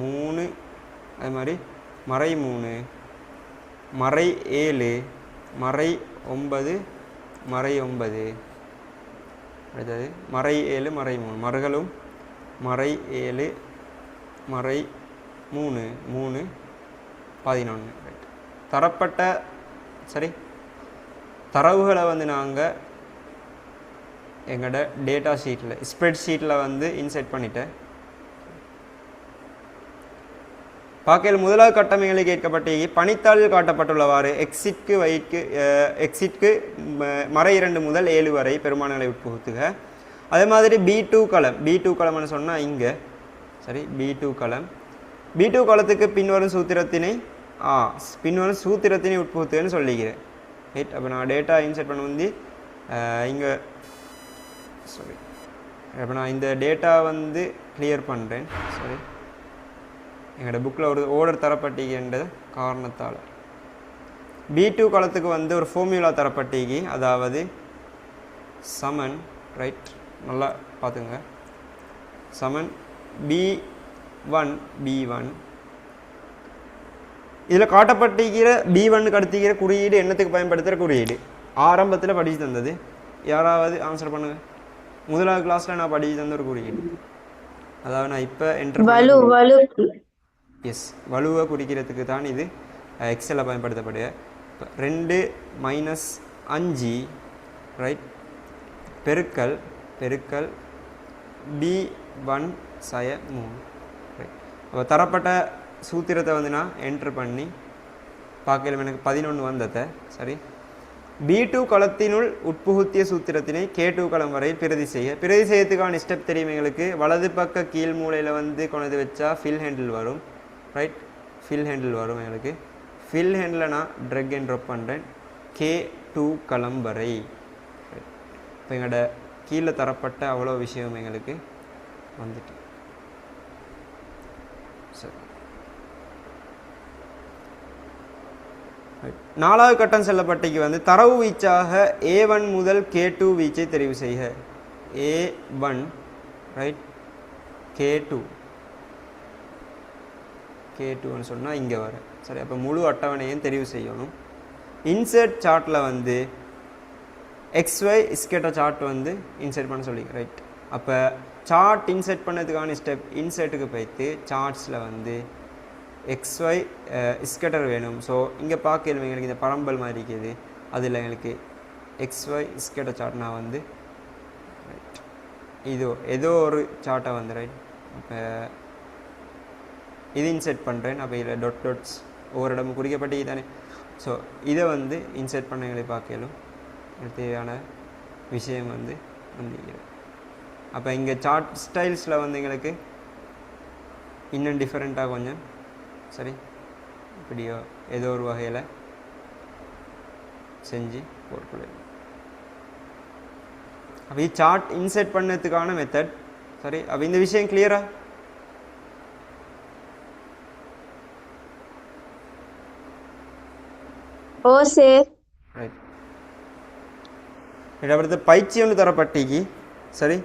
3 அது மாதிரி மறை 3 மறை 7 மறை 9 மறை 9 அடுத்தது மறை 7 மறை 3 மறுகளும் மறை 7 மறை 3 3 11 ரைட் தரப்பட்ட சரி தரவுகளை வந்து நாங்கள் எங்களோட டேட்டா ஷீட்டில் ஸ்ப்ரெட் ஷீட்டில் வந்து இன்செர்ட் பண்ணிட்டேன். பார்க்கையில் முதலாவது கட்டமைகளை கேட்கப்பட்ட பணித்தாளில் காட்டப்பட்டுள்ளவாறு எக்ஸிற்கு மறை 2 முதல் 7 வரை பெருமானங்களை உட்புகுத்துக. அதே மாதிரி B2 களம் B2 களம்னு சொன்னால் இங்கே சரி B2 களம் B2 களத்துக்கு பின்வரும் சூத்திரத்தினை உட்புகுத்துன்னு சொல்லிக்கிறேன். ரைட் அப்போ நான் டேட்டா இன்செர்ட் பண்ண வந்து இங்கே சாரி அப்போ நான் இந்த டேட்டா வந்து கிளியர் பண்ணுறேன். சரி எங்களோட புக்கில் ஒரு ஓர்டர் தரப்பட்டிக்கின்ற காரணத்தால் B2 களத்துக்கு வந்து ஒரு ஃபார்முலா தரப்பட்டிக்கு அதாவது சமன் ரைட் நல்லா பார்த்துங்க சமன் B1 இதில் காட்டப்பட்டிருக்கிற B1க்கு அடுத்திக்கிற குறியீடு என்னத்துக்கு பயன்படுத்துகிற குறியீடு ஆரம்பத்தில் படித்து தந்தது. யாராவது ஆன்சர் பண்ணுங்கள். முதலாவது கிளாஸில் நான் படித்து தந்த ஒரு குறியீடு அதாவது நான் இப்போ எஸ் வலுவை குறிக்கிறதுக்கு தான் இது எக்ஸலில் பயன்படுத்தப்படுது. 2 - 5 ரைட் பெருக்கல் B1 - 3 ரைட். அப்போ தரப்பட்ட சூத்திரத்தை வந்து நான் என்ட்ரு பண்ணி பார்க்கல எனக்கு 11 வந்ததை சரி. B2 களத்தினுள் உட்புகுத்திய சூத்திரத்தினை K2 களம் வரை பிரதி செய்யறதுக்கான ஸ்டெப் தெரியும் எங்களுக்கு. வலது பக்க கீழ் மூலையில் வந்து கொண்டு வச்சா ஃபில் ஹேண்டில் வரும். ரைட் ஃபில் ஹேண்டில் வரும் எங்களுக்கு. ஃபில் ஹேண்டில் நான் ட்ரக் அண்ட் ட்ராப் பண்ணுறேன் K2 களம் வரை. இப்போ எங்களோட கீழே தரப்பட்ட அவ்வளோ விஷயம் எங்களுக்கு வந்துட்டு சரி. நாலாவது கட்டம் செல்லப்பட்டிக்கு வந்து தரவு வீச்சாக A1 முதல் K2 வீச்சை தெரிவு செய்க. A1 ரைட், K2 K2ன்னு சொன்னால் இங்கே வர சரி. அப்போ முழு அட்டவணையும் தெரிவு செய்யணும். இன்சர்ட் சார்ட்டில் வந்து XY ஸ்கேட்டர் சார்ட் வந்து இன்சர்ட் பண்ண சொல்லி ரைட். அப்போ சார்ட் இன்சர்ட் பண்ணதுக்கான ஸ்டெப் இன்சர்ட்டுக்கு போய்த்து சார்ட்ஸில் வந்து XY ஸ்கேட்டர் வேணும். ஸோ இங்கே பார்க்கலும் எங்களுக்கு இந்த பரம்பல் மாதிரி இருக்குது. அதில் எங்களுக்கு XY ஸ்கேட்டர் சார்ட் நான் வந்து ரைட் ஏதோ ஒரு சார்ட்டை வந்து ரைட். அப்போ இது இன்சர்ட் பண்ணுறேன். அப்போ இதில் டாட்ஸ் ஒவ்வொரு இடமும் குறிக்கப்பட்டு தானே. ஸோ இதை வந்து இன்சர்ட் பண்ண எங்களுக்கு பார்க்கலும் தேவையான விஷயம் வந்து வந்துக்கிறேன். அப்போ இங்கே சார்ட் ஸ்டைல்ஸில் வந்து எங்களுக்கு இன்னும் டிஃப்ரெண்ட்டாக கொஞ்சம் சரி இப்படியோ ஏதோ ஒரு வகையில் செஞ்சு போட்டுக்கொள்ள. அப்போ சார்ட் இன்சர்ட் பண்ணதுக்கான மெத்தட் சரி. அப்போ இந்த விஷயம் கிளியரா? ஓ சார் ரைட். அடுத்து பயிற்சி ஒன்று தரப்பட்டிக்கு சரி.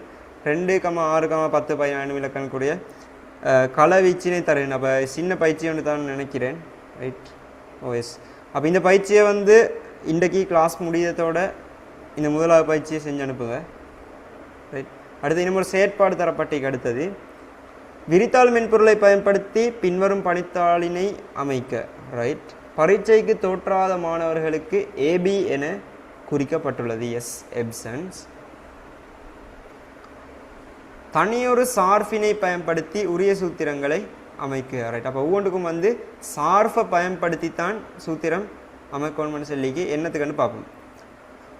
2, 6, 10, 15 இலக்கணம் கூடிய களவீச்சினை தரேன். அப்போ சின்ன பயிற்சி ஒன்று தான் நினைக்கிறேன் ரைட். ஓஎஸ். அப்போ இந்த பயிற்சியை வந்து இன்றைக்கு கிளாஸ் முடியத்தோட இந்த முதலாவது பயிற்சியை செஞ்சு அனுப்புங்க ரைட். அடுத்து இன்னும் ஒரு செயற்பாடு தரப்பட்டிக்கு அடுத்தது விரித்தாள் மென்பொருளை பயன்படுத்தி பின்வரும் பணித்தாளினை அமைக்க ரைட். பரீட்சைக்கு தோற்றாத மாணவர்களுக்கு AB என குறிக்கப்பட்டுள்ளது. எஸ் எப்சன்ஸ். தனியொரு சார்பினை பயன்படுத்தி உரிய சூத்திரங்களை அமைக்க ரைட். அப்போ ஒவ்வொன்றுக்கும் வந்து சார்பை பயன்படுத்தி தான் சூத்திரம் அமைக்கணும்னு சொல்லிக்கு என்னத்துக்குன்னு பார்ப்போம்.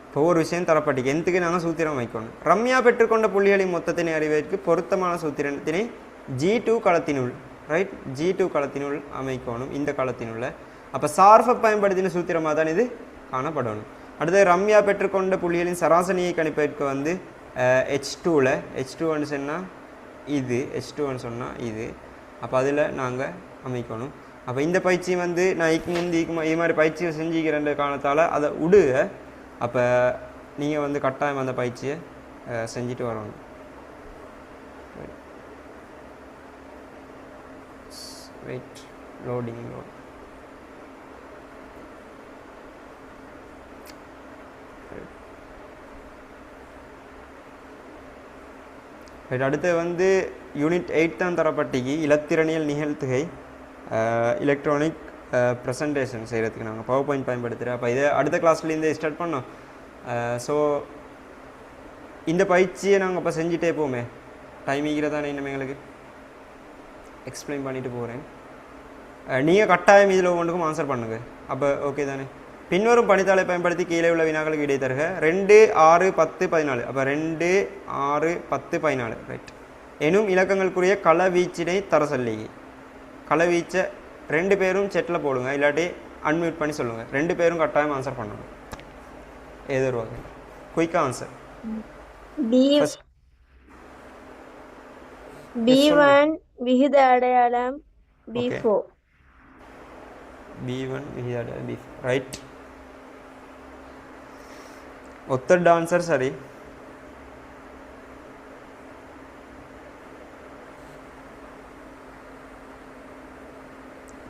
இப்போ ஒரு விஷயம் தரப்பட்டிக்கு எந்தக்கு நாங்கள் சூத்திரம் அமைக்கணும். ரம்யா பெற்றுக்கொண்ட புள்ளிகளின் மொத்தத்தினை அறிவதற்கு பொருத்தமான சூத்திரத்தினை G2 களத்தினுள் ரைட். G2 களத்தினுள் அமைக்கணும் இந்த களத்தினுள்ள. அப்போ சார்பை பயன்படுத்தின சூத்திரமாக தான் இது காணப்படணும். அடுத்து ரம்யா பெற்றுக்கொண்ட புள்ளிகளின் சராசரியை கணிப்பதற்கு வந்து H2ல் H2ன்னு சொன்னால் இது H2ன்னு சொன்னால் இது. அப்போ அதில் நாங்கள் அமைக்கணும். அப்போ இந்த பயிற்சி வந்து நான் இது மாதிரி பயிற்சியை செஞ்சுக்கிறேன்ற காரணத்தால் அதை விடுக. அப்போ நீங்கள் வந்து கட்டாயம் அந்த பயிற்சியை செஞ்சுட்டு வரணும். Weight loading load. அடுத்து வந்து யூனிட் 8 தான் தரப்பட்டிக்கு இலத்திரனியல் நிகழ்த்துகை எலக்ட்ரானிக் ப்ரெசன்டேஷன் செய்கிறதுக்கு நாங்கள் பவர் பாயிண்ட் பயன்படுத்துகிறோம். அப்போ இதை அடுத்த கிளாஸ்லேருந்து ஸ்டார்ட் பண்ணோம். ஸோ இந்த பயிற்சியை நாங்கள் இப்போ செஞ்சுட்டே போமே. டைமிங்கிறதானே இன்னும் எங்களுக்கு எக்ஸ்பிளைன் பண்ணிட்டு போகிறேன். நீங்கள் கட்டாயம் இதில் ஒவ்வொன்றுக்கும் ஆன்சர் பண்ணுங்கள். அப்போ ஓகே தானே. பின்வரும் பணித்தாளை பயன்படுத்தி கீழே உள்ள வினாக்களுக்கு இடை தருக. 2, 6, 10, 14. அப்போ 2, 6, 10, 14 ரைட் எனும் இலக்கங்களுக்குரிய களவீச்சினை தர சொல்லி களவீச்சை 2 பேரும் செட்டில் போடுங்க. இல்லாட்டி அன்மியூட் பண்ணி சொல்லுங்கள். 2 பேரும் கட்டாயம் ஆன்சர் பண்ணணும். ஏதோ ஒரு வகை குயிக்காக ஆன்சர். B1 விகித அடையாளம் B4. B1 விகித அடையாளம் B4 ரைட். ஒத்தர் ஆன்சர் சரி.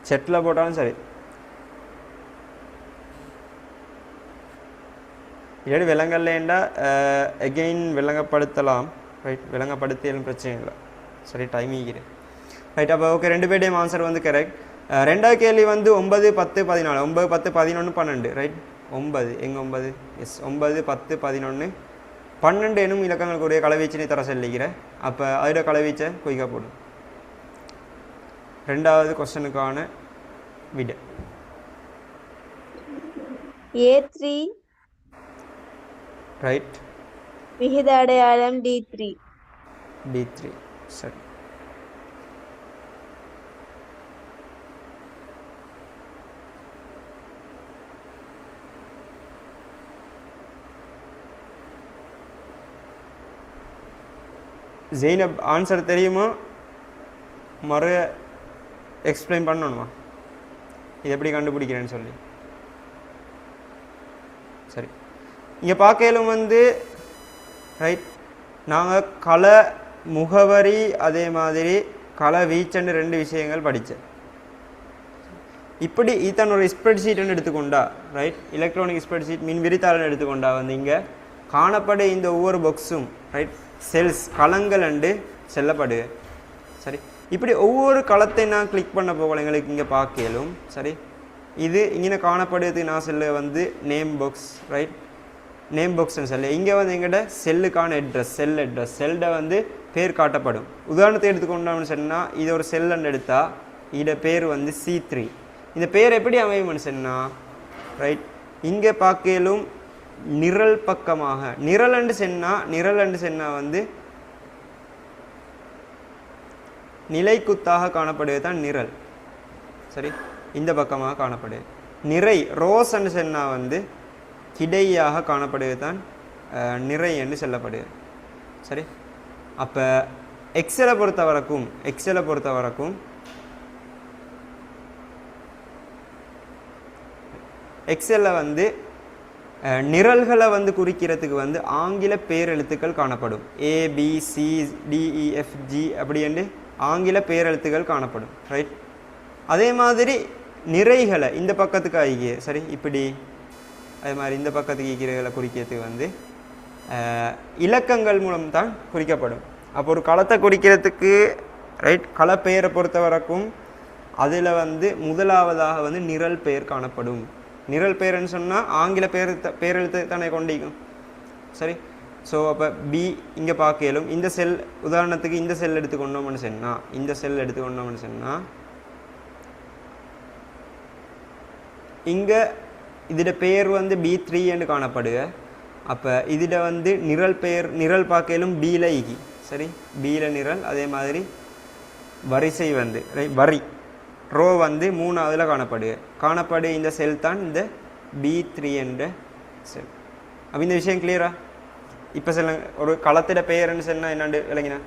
செட்டில் போட்டாலும் சரி. இல்லாடி விலங்கல்லேண்டா எகெயின் விலங்கப்படுத்தலாம் ரைட். விலங்கப்படுத்தியலும் பிரச்சனை இல்லை சரி. டைம் ஈகிறேன் ரைட். அப்போ ஓகே 2 பேருடையும் ஆன்சர் வந்து கரெக்ட். ரெண்டாவது கேள்வி வந்து 9, 10, 14. 9, 10, 11, 12 ரைட். 9 எங்கே 9? எஸ் 9, 10, 11, 12 எனும் இலக்கங்களுக்குரிய களவீச்சினை தர சொல்லிக்கிறேன். அப்போ அதோட களவீச்சை குயிக்காக போடும். ரெண்டாவது கொஸ்டனுக்கான விட A3 ரைட். விகித அடையாளம் D3 சரி. ஜெயினப் ஆன்சர் தெரியுமா? மறு எக்ஸ்பிளைன் பண்ணணுமா இது எப்படி கண்டுபிடிக்கிறேன்னு சொல்லி? சரி, இங்கே பார்க்கலும் வந்து ரைட் நாங்கள் கள முகவரி அதே மாதிரி கள வீச்சன்னு 2 விஷயங்கள் படித்தேன். இப்படி இத்தனை ஒரு ஸ்ப்ரெட்ஷீட்னு எடுத்துக்கொண்டா ரைட், எலக்ட்ரானிக் ஸ்ப்ரெட்ஷீட் மின் விரித்தாளன் எடுத்துக்கொண்டா வந்து இங்கே காணப்பட இந்த ஒவ்வொரு பாக்ஸும் ரைட் செல்ஸ் களங்கள் அண்டு செல்லப்படு. சரி, இப்படி ஒவ்வொரு களத்தை நான் கிளிக் பண்ண போகல எங்களுக்கு இங்கே பார்க்கலும். சரி, இது இங்கே காணப்படுறதுக்கு நான் செல்ல வந்து நேம் பாக்ஸ் ரைட், நேம் பாக்ஸ்னு சொல்ல இங்கே வந்து எங்கிட்ட செல்லுக்கான அட்ரஸ் செல்ட வந்து பேர் காட்டப்படும். உதாரணத்தை எடுத்துக்கொண்டோம்னு சொன்னால் இது ஒரு செல்லுன்னு எடுத்தால் இதோட பேர் வந்து C3. இந்த பேர் எப்படி அமையும்னு சொன்னால் ரைட் இங்கே பார்க்கலும் நிரல் பக்கமாக நிரலண்டு சென்னா வந்து நிலைக்குத்தாக காணப்படுவது தான் நிரல். சரி, இந்த பக்கமாக காணப்படுது. நிறை ரோஸ் என்று சென்னா வந்து கிடையாக காணப்படுவது தான் நிறை என்று சொல்லப்படுது. சரி, அப்போ எக்ஸலை பொறுத்த வரைக்கும் எக்ஸலில் வந்து நிரல்களை வந்து குறிக்கிறதுக்கு வந்து ஆங்கில பேரெழுத்துக்கள் காணப்படும். ABCDEFG அப்படி என்று ஆங்கில பேரெழுத்துக்கள் காணப்படும். ரைட், அதே மாதிரி நிறைகளை இந்த பக்கத்துக்கு ஆகிய சரி இப்படி அதே மாதிரி இந்த பக்கத்துக்கு ஈக்கிறகளை குறிக்கிறதுக்கு வந்து இலக்கங்கள் மூலம் தான் குறிக்கப்படும். அப்போ ஒரு களத்தை குறிக்கிறதுக்கு ரைட் களப்பெயரை பொறுத்த வரைக்கும் அதில் வந்து முதலாவதாக வந்து நிரல் பெயர் காணப்படும். நிரல் பெயர்ன்னு சொன்னால் ஆங்கில பேரெழுத்து தானே கொண்டிருக்கும். சரி, ஸோ அப்போ பி இங்கே பார்க்கலும் இந்த செல் உதாரணத்துக்கு இந்த செல் எடுத்துக்கொண்டோம்னு சொன்னால் இங்கே இதோட பெயர் வந்து B3 என்று காணப்படுக. அப்போ இதில் வந்து நிரல் பார்க்கலும் Bல ஈகி. சரி, Bல நிரல் அதே மாதிரி வரிசை வந்து வரி ரோ வந்து 3ஆவதுல காணப்படு இந்த செல் தான் இந்த B3 என்ற செல். அப்போ இந்த விஷயம் கிளியரா? இப்போ சொல்லுங்க, ஒரு களத்திட பெயர்ன்னு சொன்னால் என்னண்டு விளங்கினா